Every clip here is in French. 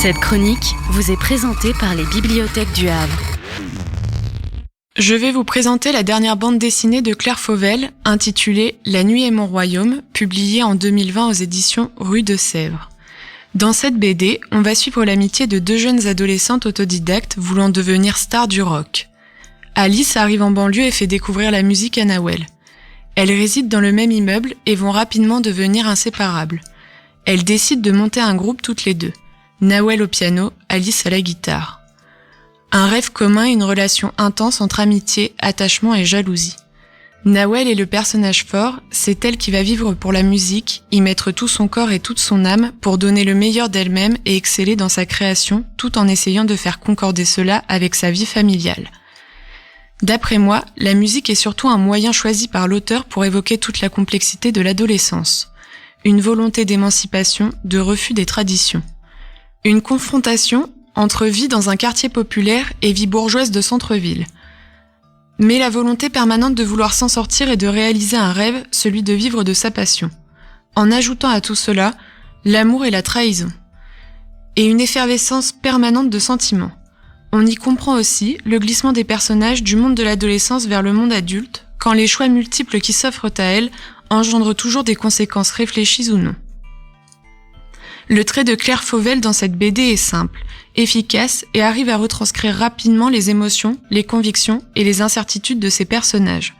Cette chronique vous est présentée par les bibliothèques du Havre. Je vais vous présenter la dernière bande dessinée de Claire Fauvel, intitulée « La nuit est mon royaume », publiée en 2020 aux éditions Rue de Sèvres. Dans cette BD, on va suivre l'amitié de deux jeunes adolescentes autodidactes voulant devenir stars du rock. Alice arrive en banlieue et fait découvrir la musique à Nawel. Elles résident dans le même immeuble et vont rapidement devenir inséparables. Elles décident de monter un groupe toutes les deux. Nawel au piano, Alice à la guitare. Un rêve commun et une relation intense entre amitié, attachement et jalousie. Nawel est le personnage fort, c'est elle qui va vivre pour la musique, y mettre tout son corps et toute son âme pour donner le meilleur d'elle-même et exceller dans sa création tout en essayant de faire concorder cela avec sa vie familiale. D'après moi, la musique est surtout un moyen choisi par l'auteur pour évoquer toute la complexité de l'adolescence. Une volonté d'émancipation, de refus des traditions. Une confrontation entre vie dans un quartier populaire et vie bourgeoise de centre-ville. Mais la volonté permanente de vouloir s'en sortir et de réaliser un rêve, celui de vivre de sa passion. En ajoutant à tout cela, l'amour et la trahison. Et une effervescence permanente de sentiments. On y comprend aussi le glissement des personnages du monde de l'adolescence vers le monde adulte, quand les choix multiples qui s'offrent à elle engendrent toujours des conséquences réfléchies ou non. Le trait de Claire Fauvel dans cette BD est simple, efficace et arrive à retranscrire rapidement les émotions, les convictions et les incertitudes de ses personnages.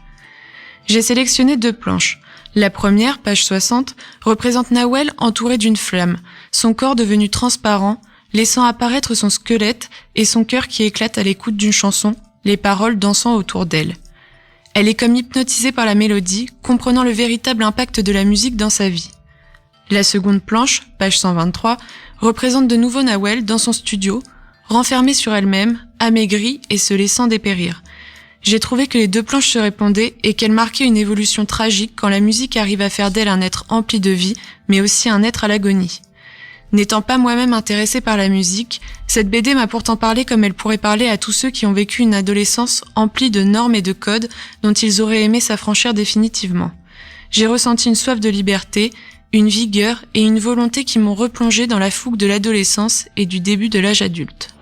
J'ai sélectionné 2 planches. La première, page 60, représente Nawel entourée d'une flamme, son corps devenu transparent, laissant apparaître son squelette et son cœur qui éclate à l'écoute d'une chanson, les paroles dansant autour d'elle. Elle est comme hypnotisée par la mélodie, comprenant le véritable impact de la musique dans sa vie. La seconde planche, page 123, représente de nouveau Nawel dans son studio, renfermée sur elle-même, amaigrie et se laissant dépérir. J'ai trouvé que les 2 planches se répondaient et qu'elles marquaient une évolution tragique quand la musique arrive à faire d'elle un être empli de vie, mais aussi un être à l'agonie. N'étant pas moi-même intéressée par la musique, cette BD m'a pourtant parlé comme elle pourrait parler à tous ceux qui ont vécu une adolescence emplie de normes et de codes dont ils auraient aimé s'affranchir définitivement. J'ai ressenti une soif de liberté, une vigueur et une volonté qui m'ont replongée dans la fougue de l'adolescence et du début de l'âge adulte.